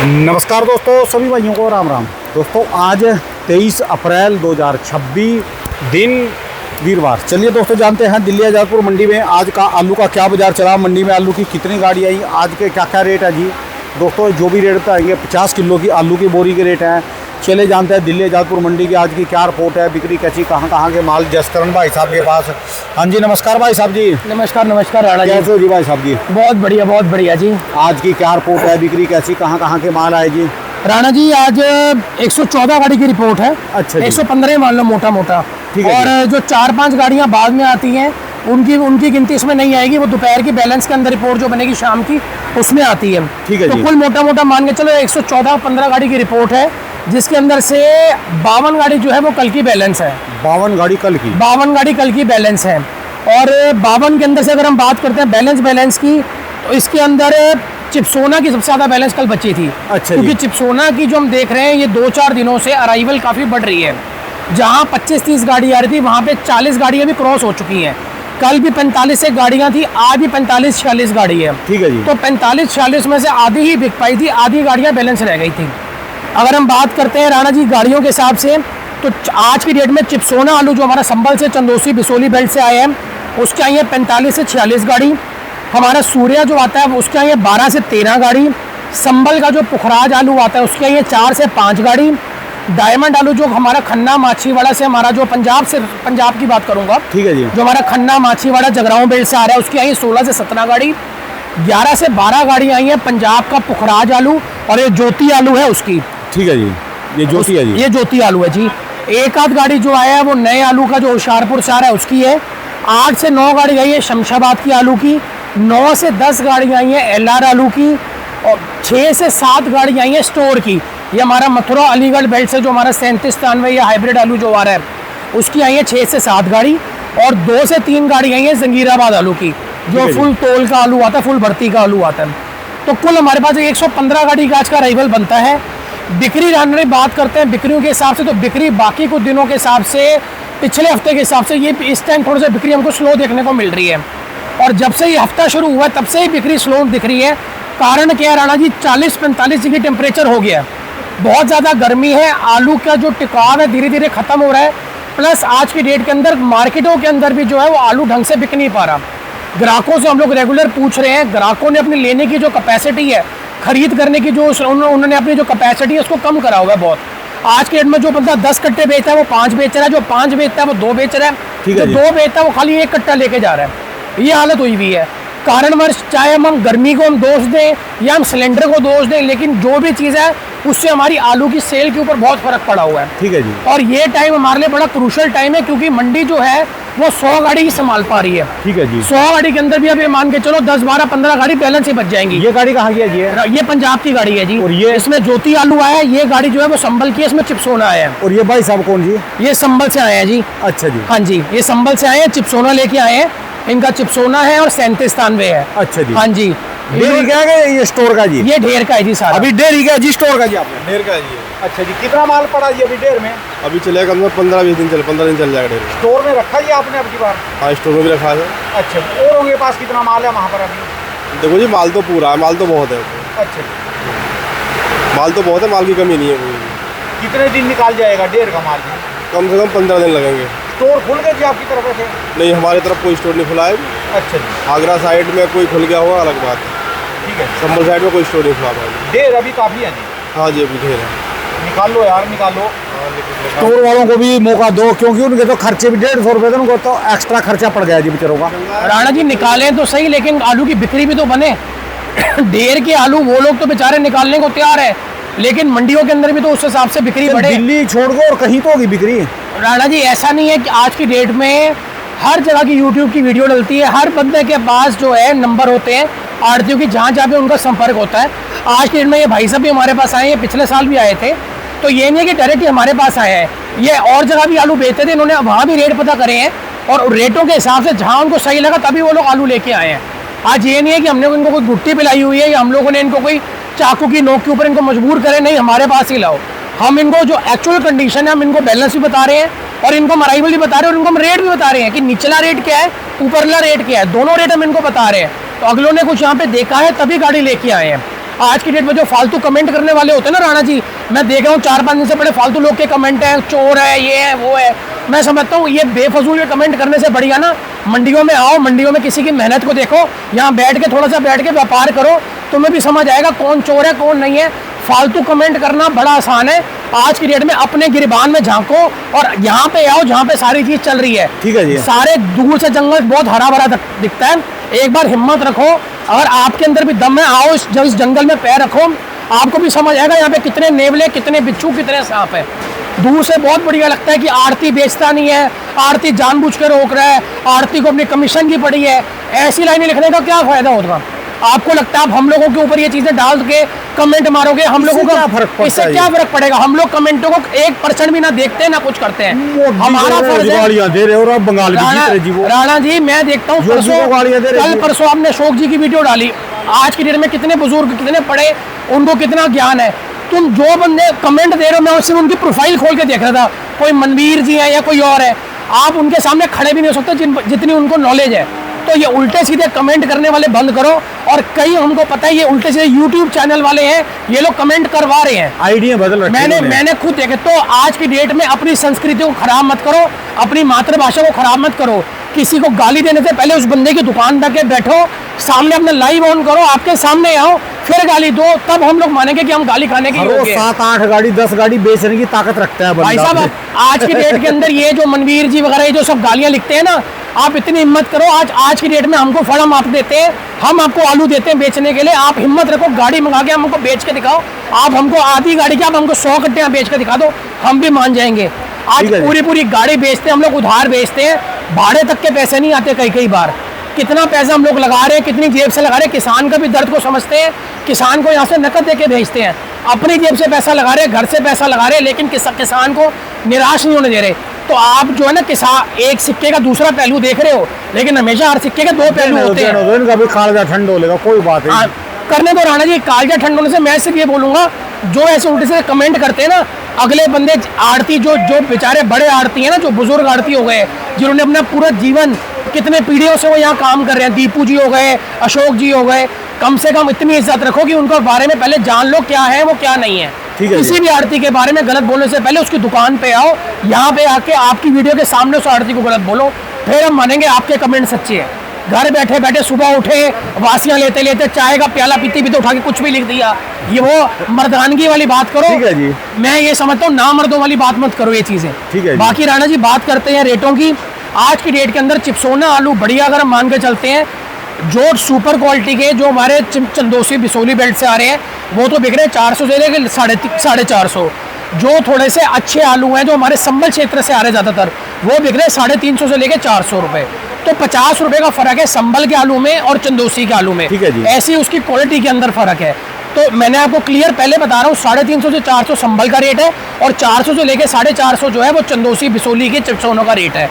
नमस्कार दोस्तों, सभी भाइयों को राम राम। दोस्तों आज 23 अप्रैल 2026 दिन वीरवार। चलिए दोस्तों जानते हैं दिल्ली आज़ादपुर मंडी में आज का आलू का क्या बाज़ार चला, मंडी में आलू की कितनी गाड़ी आई, आज के क्या क्या रेट है जी। दोस्तों जो भी रेट बताएंगे 50 किलो की आलू की बोरी के रेट हैं। चले जानते हैं दिल्ली आज़ादपुर मंडी की आज की क्या रिपोर्ट है, बिक्री कैसी, कहाँ के माल। जसकरण भाई साहब के पास। हाँ जी नमस्कार भाई साहब जी। नमस्कार नमस्कार राणा जी। कैसे हो जी भाई साहब जी? बहुत बढ़िया जी। आज की क्या रिपोर्ट है, बिक्री कैसी, कहाँ के माल आए जी? राणा जी आज 114 गाड़ी की रिपोर्ट है। अच्छा, 115 मान लो मोटा। ठीक है। और जो 4-5 गाड़ियां बाद में आती हैं उनकी गिनती इसमें नहीं आएगी, वो दोपहर की बैलेंस के अंदर रिपोर्ट जो बनेगी शाम की उसमें आती है। ठीक है। तो कुल मोटा मान के चलो 114-15 गाड़ी की रिपोर्ट है, जिसके अंदर से 52 गाड़ी जो है वो कल की बैलेंस है। 52 गाड़ी कल की? 52 गाड़ी कल की बैलेंस है। और 52 के अंदर से अगर हम बात करते हैं बैलेंस की, तो इसके अंदर चिपसोना की सबसे ज़्यादा बैलेंस कल बची थी। अच्छा। क्योंकि चिपसोना की जो हम देख रहे हैं ये 2-4 दिनों से अराइवल काफ़ी बढ़ रही है। जहाँ 25-30 गाड़ी आ रही थी वहाँ पे 40 गाड़ियाँ भी क्रॉस हो चुकी हैं। कल भी 45 गाड़ियाँ थी, आज भी 45-46 गाड़ी है। ठीक है जी। तो 45-46 में से आधी ही बिक पाई थी, आधी गाड़ियाँ बैलेंस रह गई थी। अगर हम बात करते हैं राणा जी गाड़ियों के हिसाब से, तो आज की डेट में चिपसोना आलू जो हमारा संभल से चंदोसी बिसोली बेल्ट से आए हैं उसके आई है 45 से 46 गाड़ी। हमारा सूर्या जो आता है उसके आई है 12 से 13 गाड़ी। संभल का जो पुखराज आलू आता है उसके आई है 4 से 5 गाड़ी। डायमंड आलू जो हमारा खन्ना माछीवाड़ा से, हमारा जो पंजाब की बात करूंगा, ठीक है जी, जो हमारा खन्ना माछीवाड़ा जगराओं बेल्ट से आ रहा है उसकी आई है 16 से 17 गाड़ी। 11 से 12 गाड़ी आई है पंजाब का पुखराज आलू, और ये ज्योति आलू है उसकी। ठीक है जी, ये ज्योति है जी, ये ज्योति आलू है जी। एक आध गाड़ी जो आया है वो नए आलू का जो होशियारपुर से आ रहा है उसकी है। 8 से 9 गाड़ी आई है शमशाबाद की आलू की। 9 से 10 गाड़ी आई है LR आलू की। और 6 से 7 गाड़ी आई है स्टोर की। ये हमारा मथुरा अलीगढ़ बेल्ट से जो हमारा 37-93 या हाइब्रिड आलू जो आ रहा है उसकी आई है 6 से 7 गाड़ी। और 2 से 3 गाड़ी आई है जंगीराबाद आलू की, जो फुल तोल का आलू आता है, फुल भर्ती का आलू आता है। तो कुल हमारे पास 115 गाड़ी का आज का अराइवल बनता है। बिक्री रानने बात करते हैं बिक्रियों के हिसाब से, तो बिक्री बाकी कुछ दिनों के हिसाब से, पिछले हफ्ते के हिसाब से ये इस टाइम थोड़ा सा बिक्री हमको स्लो देखने को मिल रही है। और जब से ये हफ्ता शुरू हुआ है तब से ही बिक्री स्लो दिख रही है। कारण क्या है राणा जी, 40-45 डिग्री टेम्परेचर हो गया है, बहुत ज़्यादा गर्मी है। आलू का जो टिकाव है धीरे धीरे ख़त्म हो रहा है। प्लस आज की डेट के अंदर मार्केटों के अंदर भी जो है वो आलू ढंग से बिक नहीं पा रहा। ग्राहकों से हम लोग रेगुलर पूछ रहे हैं, ग्राहकों ने अपनी लेने की जो कैपेसिटी है, खरीद करने की जो उन्होंने अपनी जो कैपेसिटी है उसको कम करा हुआ है बहुत। आज के डेट में जो बंदा 10 कट्टे बेचता है वो 5 बेच रहा है, जो 5 बेचता है वो 2 बेच रहा है, जो 2 बेचता है वो खाली 1 कट्टा लेके जा रहा है। ये हालत हुई हुई है। कारणवश चाहे हम गर्मी को हम दोष दें या हम सिलेंडर को दोष दें, लेकिन जो भी चीज़ है उससे हमारी आलू की सेल के ऊपर बहुत फर्क पड़ा हुआ है। ठीक है जी। और ये टाइम हमारे लिए बड़ा क्रूशल टाइम है, क्योंकि मंडी जो है वो 100 गाड़ी ही संभाल पा रही है। ठीक है जी। 100 गाड़ी के अंदर भी अभी मान के चलो 10, 12, 15 गाड़ी बैलेंस ही बच जाएंगी। ये गाड़ी कहाँ की है जी? ये पंजाब की गाड़ी है जी। और ये इसमें ज्योति आलू आया है। ये गाड़ी जो है वो संभल की है, इसमें चिपसोना आया है। और ये भाई साहब कौन जी? ये संभल से आए हैं जी। अच्छा जी। हाँ जी, ये संभल से आए हैं, चिपसोना लेके आए हैं। इनका चिपसोना है और 37-93 है। अच्छा जी। हाँ जी। डेयरी का है ये स्टोर का जी? ये ढेर का है जी सारा। अभी डेयरी का जी, स्टोर का जी? आपने ढेर का है जी। अच्छा जी। कितना माल पड़ा जी अभी ढेर में? अभी चलेगा कम से कम 15-20 दिन 15 दिन चल जाएगा ढेर। स्टोर में रखा जी आपने अब की बार? हाँ स्टोर में भी रखा है। अच्छा। और के पास कितना माल है वहाँ पर अभी? देखो जी माल तो पूरा है, माल तो बहुत है। अच्छा। माल तो बहुत है, माल की कमी नहीं है कोई। कितने दिन निकाल जाएगा ढेर का माल जी? कम से कम 15 दिन लगेंगे। स्टोर खुल गए जी आपकी तरफ से? नहीं हमारी तरफ कोई स्टोर नहीं खुला है। अच्छा जी। आगरा साइड में कोई खुल गया होगा अलग बात है। ठीक है। संभल साइड में कोई स्टोर नहीं खुला हुआ है। ढेर अभी काफ़ी है जी? हाँ जी अभी ढेर है। निकाल लो यार, निकाल लो। स्टोर वालों को भी मौका दो, क्योंकि उनके तो खर्चे भी 150 रुपये थे, उनको तो एक्स्ट्रा खर्चा पड़ गया जी बेचारों का। राणा जी निकालें तो सही, लेकिन आलू की बिक्री भी तो बने। ढेर के आलू वो लोग तो बेचारे निकालने को तैयार है, लेकिन मंडियों के अंदर भी तो उस हिसाब से बिक्री बढ़े। दिल्ली छोड़ को और कहीं तो होगी बिक्री। राणा जी ऐसा नहीं है कि आज की डेट में हर जगह की यूट्यूब की वीडियो डलती है, हर बंदे के पास जो है नंबर होते हैं आड़तियों की, जहाँ जहाँ पे उनका संपर्क होता है। आज की डेट में ये भाई साहब भी हमारे पास आए हैं, पिछले साल भी आए थे। तो ये नहीं है कि डायरेक्ट हमारे पास आए हैं, ये और जगह भी आलू बेचते थे, इन्होंने वहाँ भी रेट पता करे हैं और रेटों के हिसाब से जहाँ उनको सही लगा तभी वो लोग आलू लेके आए हैं। आज ये नहीं है कि हमने इनको कोई गुट्टी पिलाई हुई है या हम लोगों ने इनको कोई चाकू की नोक के ऊपर इनको मजबूर करें, नहीं हमारे पास ही लाओ। हम इनको जो एक्चुअल कंडीशन है हम इनको बैलेंस भी बता रहे हैं और इनको हम अराइवल भी बता रहे हैं और इनको हम रेट भी बता रहे हैं कि निचला रेट क्या है, ऊपरला रेट क्या है, दोनों रेट हम इनको बता रहे हैं। तो अगलों ने कुछ यहाँ पे देखा है तभी गाड़ी लेके आए हैं। आज की डेट में जो फालतू कमेंट करने वाले होते हैं ना राणा जी, मैं देख रहा हूँ 4-5 दिन से बड़े फालतू लोग के कमेंट हैं, चोर है, ये है, वो है। मैं समझता हूँ ये बेफजूल के कमेंट करने से बढ़िया ना मंडियों में आओ, मंडियों में किसी की मेहनत को देखो, यहाँ बैठ के थोड़ा सा बैठ के व्यापार करो, तुम्हें भी समझ आएगा कौन चोर है कौन नहीं है। फालतू कमेंट करना बड़ा आसान है। आज की डेट में अपने गिरबान में झांको और यहाँ पे आओ जहाँ पे सारी चीज चल रही है। ठीक है जी। सारे दूर से जंगल बहुत हरा भरा दिखता है। एक बार हिम्मत रखो, अगर आपके अंदर भी दम है, आओ इस जंगल में पैर रखो, आपको भी समझ आएगा यहाँ पे कितने नेवले, कितने बिच्छू, कितने सांप है। दूर से बहुत बढ़िया लगता है कि आरती बेचता नहीं है, आरती जानबूझ के रोक रहा है, आरती को अपनी कमीशन की पड़ी है। ऐसी लाइनें लिखने का क्या फायदा होगा? आपको लगता है आप हम लोगों के ऊपर ये चीजें डाल के कमेंट मारोगे, हम लोगों का इससे क्या फर्क पड़ेगा? हम लोग कमेंटों को 1% भी ना देखते हैं ना कुछ करते हैं। हमारा फर्ज है। दे रहे हो और बंगाल भी जीत रहे जी वो। राणा जी मैं देखता हूँ कल परसों आपने अशोक जी की वीडियो डाली। आज की डेट में कितने बुजुर्ग, कितने पढ़े, उनको कितना ज्ञान है। तुम जो बंदे कमेंट दे रहे हो, मैं उससे उनकी प्रोफाइल खोल के देख रहा था, कोई मनवीर जी है या कोई और है, आप उनके सामने खड़े भी नहीं हो सकते जितनी उनको नॉलेज है। तो ये उल्टे सीधे कमेंट करने वाले बंद करो। और कई हमको पता है ये उल्टे सीधे यूट्यूब चैनल वाले हैं, ये लोग कमेंट करवा रहे हैं, आइडिया बदल रखी है। मैंने खुद देखे। तो आज की डेट में अपनी संस्कृति को खराब मत करो, अपनी मातृभाषा को खराब मत करो। किसी को गाली देने से पहले उस बंदे की दुकान तक के बैठो, सामने अपना लाइव ऑन करो, आपके सामने आओ, फिर गाली दो, तब हम लोग मानेंगे कि हम गाली खाने के योग्य हैं। 7-8 गाड़ी 10 गाड़ी बेचने की ताकत रखता है भाई साहब। आज की डेट के अंदर ये जो मनवीर जी वगैरह जो सब गालियां लिखते हैं ना, आप इतनी हिम्मत करो। आज की डेट में हमको फड़म आप देते हैं, हम आपको आलू देते हैं बेचने के लिए, आप हिम्मत रखो, गाड़ी मंगा के हमको बेच के दिखाओ। आप हमको आधी गाड़ी की आप हमको 100 कट्टियां बेच के दिखा दो, हम भी मान जाएंगे। आज पूरी गाड़ी बेचते हैं हम लोग, उधार बेचते हैं, भाड़े तक के पैसे नहीं आते कई बार। कितना पैसा हम लोग लगा रहे हैं, कितनी जेब से लगा रहे हैं। किसान का भी दर्द को समझते हैं, किसान को यहाँ से नकद दे के भेजते हैं, अपनी जेब से पैसा लगा रहे हैं, घर से पैसा लगा रहे हैं, लेकिन किसान को निराश नहीं होने दे रहे। तो आप जो है ना किसान, एक सिक्के का दूसरा पहलू देख रहे हो, लेकिन हमेशा हर सिक्के के 2 पहलू होते हैं। इनका भी कालजा ठंड हो लेगा, कोई बात नहीं। करने दो राणा जी, कालजा ठंड होने से मैं सिर्फ ये बोलूंगा, जो ऐसे उल्टे से कमेंट करते हैं ना, अगले बंदे आड़ती जो बेचारे बड़े आड़ती हैं ना, जो बुजुर्ग आड़ती हो गए, जिन्होंने अपना पूरा जीवन, कितने पीढ़ियों से वो यहाँ काम कर रहे हैं, दीपू जी हो गए, अशोक जी हो गए, कम से कम इतनी इज्जत रखो कि उनके बारे में पहले जान लो क्या है वो क्या नहीं है। किसी भी आड़ती के बारे में गलत बोलने से पहले उसकी दुकान पे आओ, यहाँ पे आके आपकी वीडियो के सामने उस आड़ती को गलत बोलो, फिर हम मानेंगे आपके कमेंट सच्चे हैं। घर बैठे बैठे सुबह उठे, वासियां लेते लेते, चाय का प्याला पीते पीते उठा के कुछ भी लिख दिया, ये वो मर्दानगी वाली बात करो। ठीक है जी। मैं ये समझता हूँ ना मर्दों वाली बात मत करो ये चीजें। ठीक है। बाकी राणा जी बात करते हैं रेटों की। आज की डेट के अंदर चिप्सोना आलू बढ़िया अगर हम मान के चलते हैं, जो सुपर क्वालिटी के जो हमारे चंदोसी बिसोली बेल्ट से आ रहे हैं, वो तो बिक रहे हैं 400 से लेकर 450। जो थोड़े से अच्छे आलू हैं, जो हमारे संबल क्षेत्र से आ रहे हैं ज़्यादातर, वो बिक रहे हैं 350 से लेकर 400 रुपये। तो 50 रुपये का फ़र्क है संबल के आलू में और चंदोसी के आलू में। ठीक है जी। ऐसी उसकी क्वालिटी के अंदर फ़र्क है। तो मैंने आपको क्लियर पहले बता रहा हूँ, 350 से 400 संबल का रेट है, और 400 से लेकर 450 जो है वो चंदोसी बिसोली के चिप्सोनों का रेट है।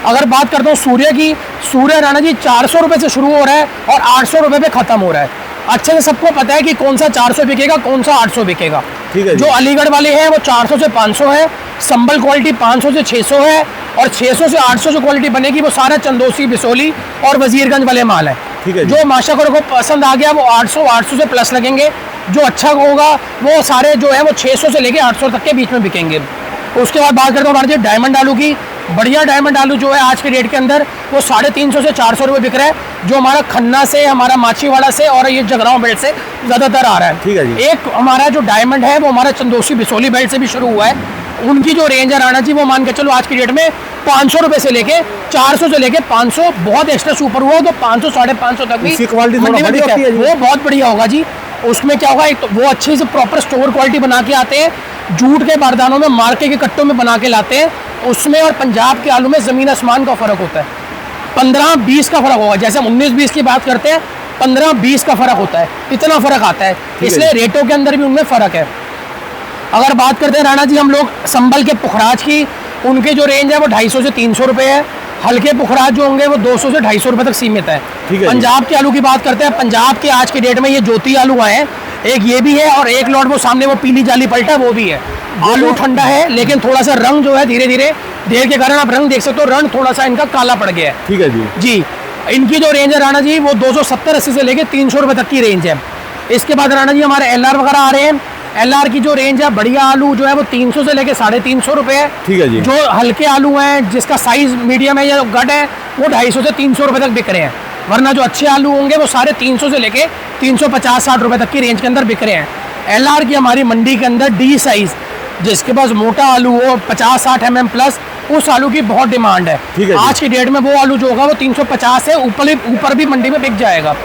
अगर बात करता हूँ सूर्य की, सूर्य राणा जी 400 रुपये से शुरू हो रहा है और 800 रुपये पे ख़त्म हो रहा है। अच्छे से सबको पता है कि कौन सा 400 बिकेगा, कौन सा 800 बिकेगा। ठीक है। जो अलीगढ़ वाले हैं वो 400 से 500 है, संबल क्वालिटी 500 से 600 है, और 600 से 800 जो क्वालिटी बनेगी वो सारा चंदोसी बिसोली और वजीरगंज वाले माल है। ठीक है। जो माशाकर को पसंद आ गया वो 800 से प्लस लगेंगे, जो अच्छा होगा वो सारे जो है वो 600 से लेके 800 तक के बीच में बिकेंगे। उसके बाद बात करता हूँ डायमंड आलू की। बढ़िया डायमंड आलू जो है आज के डेट के अंदर वो 350 से 400 रुपये बिक रहा है, जो हमारा खन्ना से, हमारा माछीवाड़ा से और ये जगरांव बेल्ट से ज़्यादातर आ रहा है। ठीक है जी। एक हमारा जो डायमंड है वो हमारा चंदोसी बिसोली बेल्ट से भी शुरू हुआ है। उनकी जो रेंज है राणा जी, वो मान के चलो आज की डेट में 500 रुपये से लेके 400 से लेके 500, बहुत एक्स्ट्रा सुपर हुआ तो 500 550 तक भी वो बहुत बढ़िया होगा जी। उसमें क्या होगा, एक तो वो अच्छे से प्रॉपर स्टोर क्वालिटी बना के आते हैं, जूट के बारदानों में, मार्के के कट्टों में बना के लाते हैं। उसमें और पंजाब के आलू में ज़मीन आसमान का फ़र्क होता है। 15-20 का फ़र्क होगा। जैसे हम 19-20 की बात करते हैं, 15-20 का फ़र्क होता है, इतना फ़र्क आता है। इसलिए रेटों के अंदर भी उनमें फ़र्क है। अगर बात करते हैं राणा जी हम लोग संबल के पुखराज की, उनके जो रेंज है वो 250 से 300 रुपये है। हल्के पुखराज जो होंगे वो 200 से 250 रुपये तक सीमित है। पंजाब के आलू की बात करते हैं, पंजाब के आज के डेट में ये ज्योति आलू आए हैं, एक ये भी है और एक लॉट वो सामने वो पीली जाली पलटा वो भी है। आलू ठंडा है, लेकिन थोड़ा सा रंग जो है धीरे धीरे देर के कारण आप रंग देख सकते हो, रंग थोड़ा सा इनका काला पड़ गया है। ठीक है जी। जी, इनकी जो रेंज है राणा जी वो 270-80 से लेके 300 रुपये तक की रेंज है। इसके बाद राणा जी हमारे LR वगैरह आ रहे हैं। LR की जो रेंज है, बढ़िया आलू जो है वो 300 से लेके 350 रुपये है। ठीक है जी। जो हल्के आलू हैं, जिसका साइज मीडियम है या गड है, वो 250 से 300 रुपये तक बिक रहे हैं। वरना जो अच्छे आलू होंगे वो 350 से लेके 350-60 रुपये तक की रेंज के अंदर बिक रहे हैं। LR की हमारी मंडी के अंदर D साइज, जिसके पास मोटा आलू हो 50-60 mm प्लस, उस आलू की बहुत डिमांड है। ठीक है जी। आज की डेट में वो आलू जो होगा वो 350 से ऊपर भी मंडी में बिक जाएगा।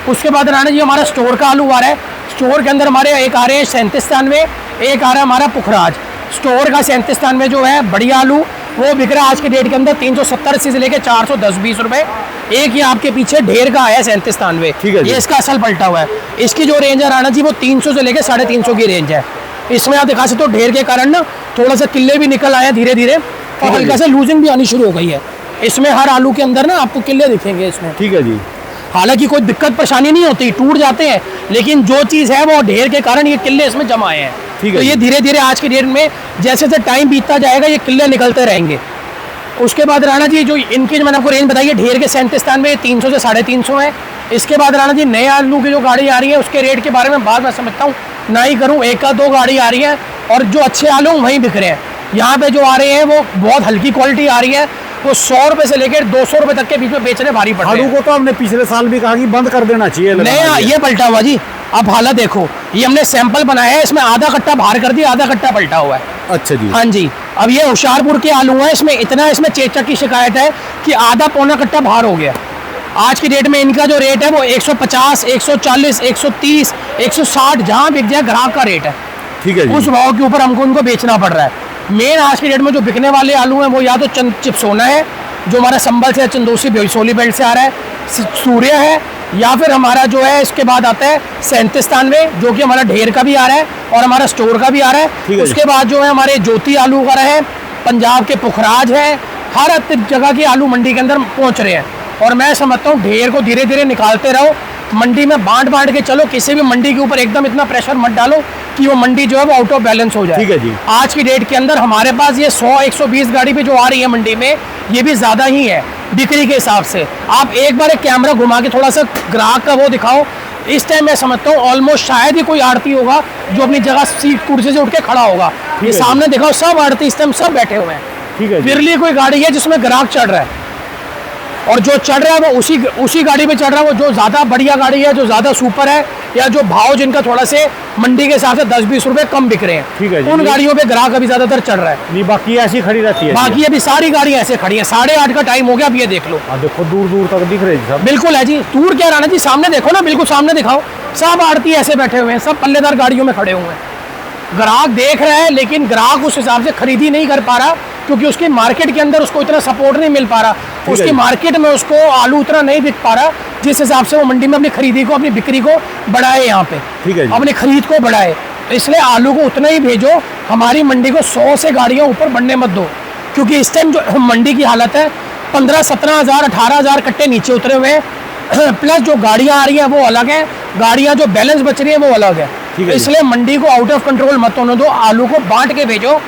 उसके बाद राणा जी हमारा स्टोर का आलू आ रहा है। स्टोर के अंदर हमारे एक आ रहे हैं 3793, एक आ रहा है हमारा पुखराज। स्टोर का 3793 जो है बढ़िया आलू, वो बिक रहा है आज के डेट के अंदर 370 से लेके 410-20 रुपये। एक ये आपके पीछे ढेर का आया है 3793, ठीक है जी। ये इसका असल पलटा हुआ है। इसकी जो रेंज है राणा जी वो 300 से लेके 350 की रेंज है। इसमें आप दिखा सकते हो ढेर के कारण ना थोड़ा सा किले भी निकल आए हैं धीरे धीरे, और है हल्का जी। सा लूजिंग भी आनी शुरू हो गई है। इसमें हर आलू के अंदर ना आपको किले दिखेंगे इसमें। ठीक है जी। हालांकि कोई दिक्कत परेशानी नहीं होती, टूट जाते हैं, लेकिन जो चीज़ है वो ढेर के कारण ये किले इसमें जमा आए हैं। ठीक है तो ये जी। धीरे धीरे आज की डेट में जैसे जैसे टाइम बीतता जाएगा ये किले निकलते रहेंगे। उसके बाद राणा जी जो इनकी जो मैंने आपको रेंज बताई है ढेर के 37 में 300 से 350 है। इसके बाद राणा जी नए आलू की जो गाड़ी आ रही है उसके रेट के बारे में बात मैं समझता हूँ ना ही करूँ, एक दो गाड़ी आ रही है और जो अच्छे आलू वहीं बिक रहे हैं। यहाँ पे जो आ रहे हैं वो बहुत हल्की क्वालिटी आ रही है, वो 100 रुपये से लेकर 200 रुपये तक के बीच में बेचने भारी पड़ रहे आलू हैं। को तो हमने पिछले साल भी कहा कि बंद कर देना चाहिए लगाना नया ये पलटा हुआ जी, अब हालत देखो, ये हमने सैंपल बनाया है, इसमें आधा कट्टा बाहर कर दिया, आधा कट्टा पलटा हुआ है। अच्छा जी। हाँ जी। अब ये होशियारपुर के आलू हैं, इसमें चेचक की शिकायत है कि आधा पौना कट्टा बाहर हो गया। आज की डेट में इनका जो रेट है वो 150, 140, 130, 160 जहाँ बिक जाए ग्राहक का रेट है। ठीक है उस जी। भाव के ऊपर हमको इनको बेचना पड़ रहा है। मेन आज की डेट में जो बिकने वाले आलू हैं वो या तो चिप्सोना है जो हमारा संबल से चंदोसी बेसोली बेल्ट से आ रहा है, सूर्य है, या फिर हमारा जो है इसके बाद आता है 3793 जो कि हमारा ढेर का भी आ रहा है और हमारा स्टोर का भी आ रहा ठीक है। है उसके बाद जो है हमारे ज्योति आलू वगैरह है, पंजाब के पुखराज है, हर जगह के आलू मंडी के अंदर पहुंच रहे हैं। और मैं समझता हूँ ढेर को धीरे धीरे निकालते रहो, मंडी में बांट के चलो, किसी भी मंडी के ऊपर एकदम इतना प्रेशर मत डालो कि वो मंडी जो है वो आउट ऑफ बैलेंस हो जाए। ठीक है जी। आज की डेट के अंदर हमारे पास ये 100-120 गाड़ी पे जो आ रही है मंडी में, ये भी ज़्यादा ही है बिक्री के हिसाब से। आप एक बार एक कैमरा घुमा के थोड़ा सा ग्राहक का वो दिखाओ। इस टाइम मैं समझता हूँ ऑलमोस्ट शायद ही कोई आड़ती होगा जो अपनी जगह सीट कुर्सी से उठ के खड़ा होगा। ये है जी। सामने दिखाओ, सब आड़ती इस टाइम सब बैठे हुए हैं। ठीक है जी। बिरली कोई गाड़ी है जिसमें ग्राहक चढ़ रहा है, और जो चढ़ रहा है वो उसी गाड़ी पे चढ़ रहा है, वो जो ज़्यादा बढ़िया गाड़ी है, जो ज़्यादा सुपर है, या जो भाव जिनका थोड़ा से मंडी के हिसाब से 10-20 रुपए कम बिक रहे हैं, ठीक है जी। उन गाड़ियों पे ग्राहक अभी ज़्यादातर चढ़ रहा है। नहीं, बाकी ऐसी खड़ी रहती है। बाकी अभी सारी गाड़ियाँ ऐसे खड़ी हैं। 8:30 का टाइम हो गया, अब ये देख लो। हाँ, देखो दूर दूर तक दिख रहे हैं सब। बिल्कुल है जी। दूर क्या रहना जी, सामने देखो ना, बिल्कुल सामने दिखाओ, सब आड़ती ऐसे बैठे हुए हैं, सब पल्लेदार गाड़ियों में खड़े हुए हैं। ग्राहक देख रहा है लेकिन ग्राहक उस हिसाब से खरीदी नहीं कर पा रहा, क्योंकि उसकी मार्केट के अंदर उसको इतना सपोर्ट नहीं मिल पा रहा, उसकी जी। मार्केट में उसको आलू उतना नहीं बिक पा रहा जिस हिसाब से वो मंडी में अपनी खरीदी को, अपनी बिक्री को बढ़ाए, यहाँ पे ठीक है जी। अपनी खरीद को बढ़ाए। इसलिए आलू को उतना ही भेजो, हमारी मंडी को 100 से गाड़ियाँ ऊपर बढ़ने मत दो, क्योंकि इस टाइम जो मंडी की हालत है 15-17 हज़ार 18 हज़ार कट्टे नीचे उतरे हुए हैं, प्लस जो गाड़ियाँ आ रही हैं वो अलग हैं, गाड़ियाँ जो बैलेंस बच रही हैं वो अलग है। ठीक है। इसलिए मंडी को आउट ऑफ कंट्रोल मत होने दो, आलू को बांट के भेजो,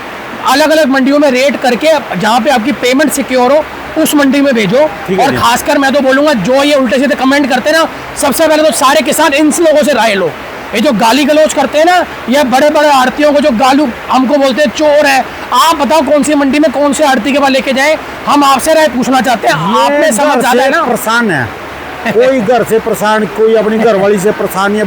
अलग अलग मंडियों में रेट करके जहाँ पे आपकी पेमेंट सिक्योर हो उस मंडी में भेजो। ठीक है और जी। खासकर मैं तो बोलूँगा जो ये उल्टे सीधे कमेंट करते हैं ना, सबसे पहले तो सारे किसान इन लोगों से राय लो। ये जो गाली गलौज करते हैं ना, ये बड़े बड़े आड़तियों को जो गालू हमको बोलते हैं चोर है, आप बताओ कौन सी मंडी में कौन से आड़ती के पास लेके जाए। हम आपसे राय पूछना चाहते हैं, आपने समझ जाता है ना। परेशान है कोई घर से परेशान, कोई अपनी घरवाली से परेशान है,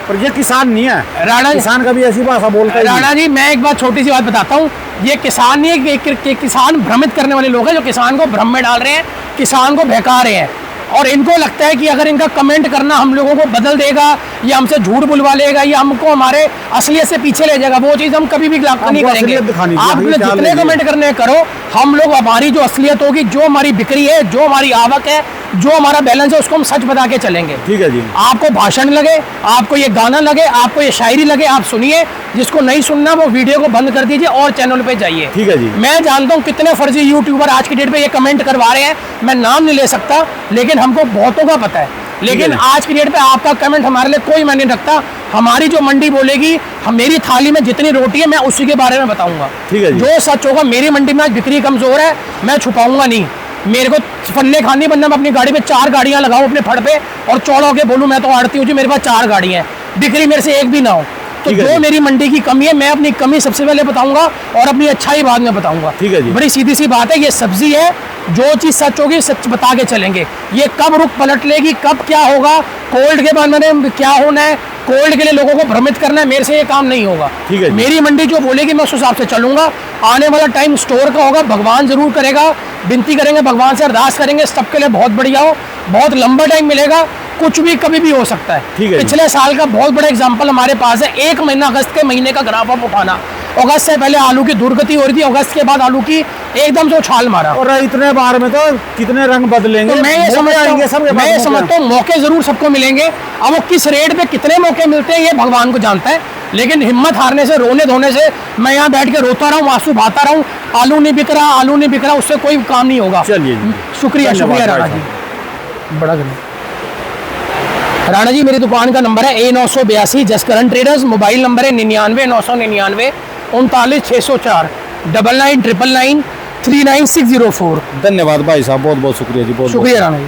पर ये किसान नहीं है। राणा किसान कभी ऐसी भाषा बोलता ही राणा जी, मैं एक बात छोटी सी बात बताता हूँ, ये किसान नहीं है कि किसान भ्रमित करने वाले लोग हैं जो किसान को भ्रम में डाल रहे हैं, किसान को बहका रहे हैं, और इनको लगता है कि अगर इनका कमेंट करना हम लोगों को बदल देगा या हमसे झूठ बुलवा लेगा या हमको हमारे असलियत से पीछे ले जाएगा, वो चीज़ हम कभी भी नहीं करेंगे। आप जितने कमेंट करने करो, हम लोग हमारी जो असलियत होगी, जो हमारी बिक्री है, जो हमारी आवक है, जो हमारा बैलेंस है, उसको हम सच बता के चलेंगे। ठीक है जी। आपको भाषण लगे, आपको ये गाना लगे, आपको ये शायरी लगे, आप सुनिए। जिसको नहीं सुनना वो वीडियो को बंद कर दीजिए और चैनल पे जाइए। ठीक है जी। मैं जानता हूँ कितने फर्जी यूट्यूबर आज की डेट पे ये कमेंट करवा रहे हैं, मैं नाम नहीं ले सकता, लेकिन हमको बहुतों का पता है। लेकिन आज की डेट पे आपका कमेंट हमारे लिए कोई मायने नहीं रखता। हमारी जो मंडी बोलेगी, हम मेरी थाली में जितनी रोटी है मैं उसी के बारे में बताऊंगा। ठीक है जी। जो सच होगा, मेरी मंडी में आज बिक्री कमजोर है, मैं छुपाऊंगा नहीं। मेरे को फन्ने खानी बनना, मैं अपनी गाड़ी पे 4 गाड़ियां लगाऊं अपने फड़ पे और चौड़ा होके बोलूं मैं तो आड़ती हूँ जी, मेरे पास 4 गाड़ियां हैं। बिक्री मेरे से एक भी ना हो। तो ठीक है जो जी। मेरी मंडी की कमी है, मैं अपनी कमी सबसे पहले बताऊंगा और अपनी अच्छाई बाद में बताऊंगा। ठीक है जी। बड़ी सीधी सी बात है, ये सब्जी है, जो चीज़ सच होगी सच बता के चलेंगे। ये कब रुक पलट लेगी, कब क्या होगा, कोल्ड के बाद मैंने क्या होना है, कोल्ड के लिए लोगों को भ्रमित करना है, मेरे से ये काम नहीं होगा। ठीक है जी। मेरी मंडी जो बोलेगी मैं उस हिसाब से चलूंगा। आने वाला टाइम स्टोर का होगा, भगवान जरूर करेगा, विनती करेंगे भगवान से, अरदास करेंगे सबके लिए बहुत बढ़िया हो, बहुत लंबा टाइम मिलेगा, कुछ भी कभी भी हो सकता है। ठीक है जी। पिछले साल का बहुत बड़ा एग्जांपल हमारे पास है। एक महीना अगस्त के महीने का ग्राफ आप उठाना, अगस्त से पहले आलू की दुर्गति हो रही थी, अगस्त के बाद आलू की एकदम से उछाल मारा। और इतने बार में तो कितने रंग बदलेंगे, तो मैं ये मौके समझता आएंगे हूँ, सबके मैं ये पास समझता हूँ मौके जरूर सबको मिलेंगे। अब वो किस रेट पे कितने मौके मिलते हैं ये भगवान को जानता है, लेकिन हिम्मत हारने से, रोने धोने से, मैं यहाँ बैठ के रोता रहूँ, आंसू बहाता रहूँ, आलू नहीं बिक रहा, आलू नहीं बिक रहा, उससे कोई काम नहीं होगा। चलिए जी। शुक्रिया, धन्यवाद शुक्रिया भाई राणा साहब। जी, बड़ा धन्यवाद। राणा जी, मेरी दुकान का नंबर है A982 Jaskaran traders, mobile number है 99 999 39 604 99 999 39604। धन्यवाद भाई साहब, बहुत बहुत शुक्रिया जी, बहुत बहुत शुक्रिया राणा जी।